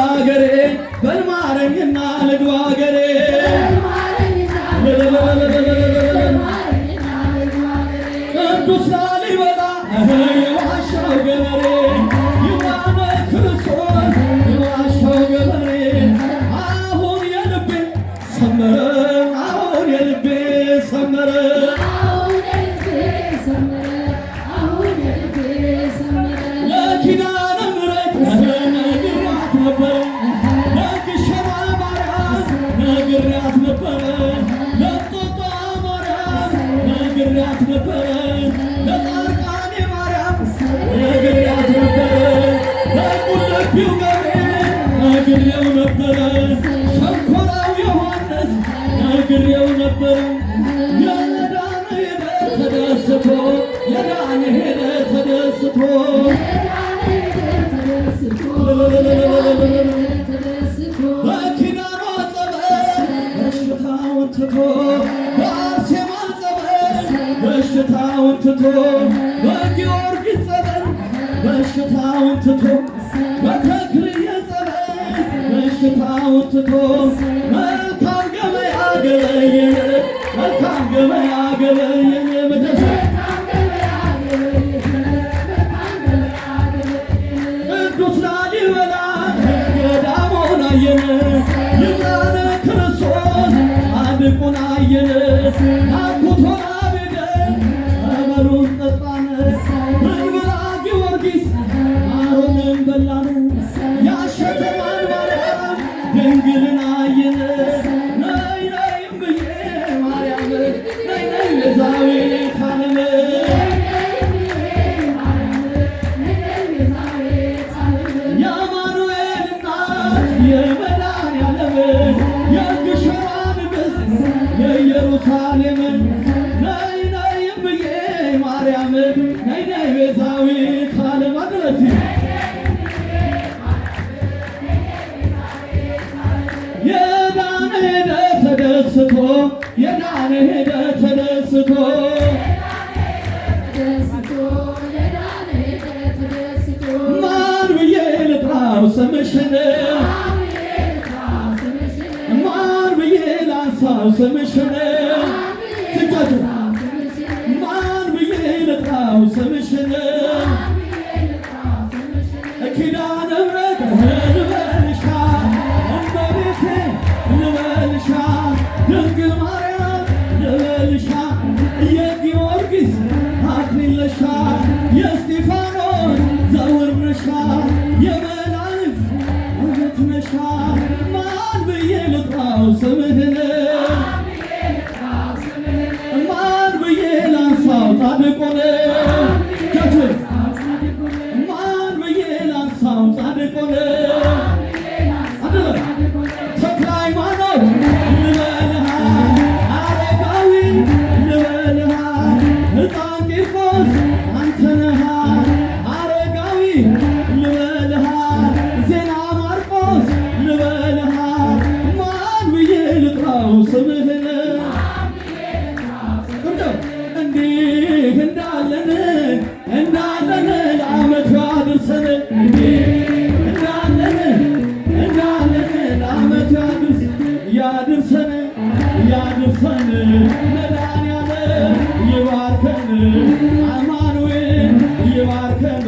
አገሬ በልማረኝና ልግባ አገሬ ቅዱስ ላሊበላ የዋሻው ገበሬ ይዋነ ክርስቶስ የዋሻው ገበሬ አሁን የልቤ ሰመረ አሁን የልቤ ሰመረ ለኪዳነ ምሕረት ነግሬያት ነበረ ለግሸና ማርያም ነግሬያት ነበረ ለእንጦጦ ማርያም ነግሬያት ነበረ ለጻድቃኔ ማርያም ነግሬያት ነበረ ለቁልቢው ገብርኤል ነግሬው ነበረ ሸንኮራው ዮሐንስ ነግሬው ነበረ የዳነ ሄደ ተደስቶ የዳነ ሄደ ተደስቶ በኪዳኗ ጸበል በሽታውን ትቶ በአርሴማ ጸበል በሽታውን ትቶ በጊዮርጊስ ጸበል በሽታውን ትቶ በተክልየ ጸበል በሽታውን ትቶ መልካም ገበያ ገበየን መልካም ገበያ ገበየን ቅዱስ ላሊበላ ገዳሙን አየን ይቃነ ክርስቶስ ጻድቁን አየን አኩቶን አቤደን ጸበሉን ጠጣን ብንብላ ጊዮርጊስ አሮንን በላን ያሸተማን ማርያም ድንግልን አየን ነይ ነይ እምዬ ማርያም ነይ ነይ ቤዛዊተ ዓለም የአማኑኤል እናት የመድኃኒዓለም የግሸኗ ንግሥት የኢየሩሳሌም ነይ ነይ እምዬ ማርያም ነይ ነይ ቤዛዊተ ዓለም አድረሲ የዳነ ሄደ ተደስቶ የዳነ ሄደ ተደስቶ ማን ብዬ ልጥራው ስምሽን ማን ብዬ ላንሳው ስምሽን ትጋቱ ማን ብዬ ልጥራው ስምሽን ኪዳነ ምሕረት ልበልሻ እመቤቴ ልበልሻ ድንግል ማርያም ልበልሻ የጊዮርጊስ አክሊል ነሻ የእስጢፋኖስ ዘውር ነሻ የመላእክት ውበት ነሻ ማን ብዬ ልጥራው ስምህን ማን ብዬ ላንሳው ጻድቁን ማን ብዬ ላንሳው ጻድቁን ተክለ ሃይማኖት ልበልሃ አረጋዊ ልበልሃ ሕፃን ቂርቆስ አንተ ነህ አረጋዊ ልበልሃ ዜና ማርቆስ ልበልሃ ማን ብዬ ልጥራው ስምህን እንዲህ እንዳለን ለዓመቱ ያድርሰን እንዳለን ለዓመቱ ያድርሰን ያድርሰን መድኃኒዓለም ይባርከን አማኑኤል ይባርከን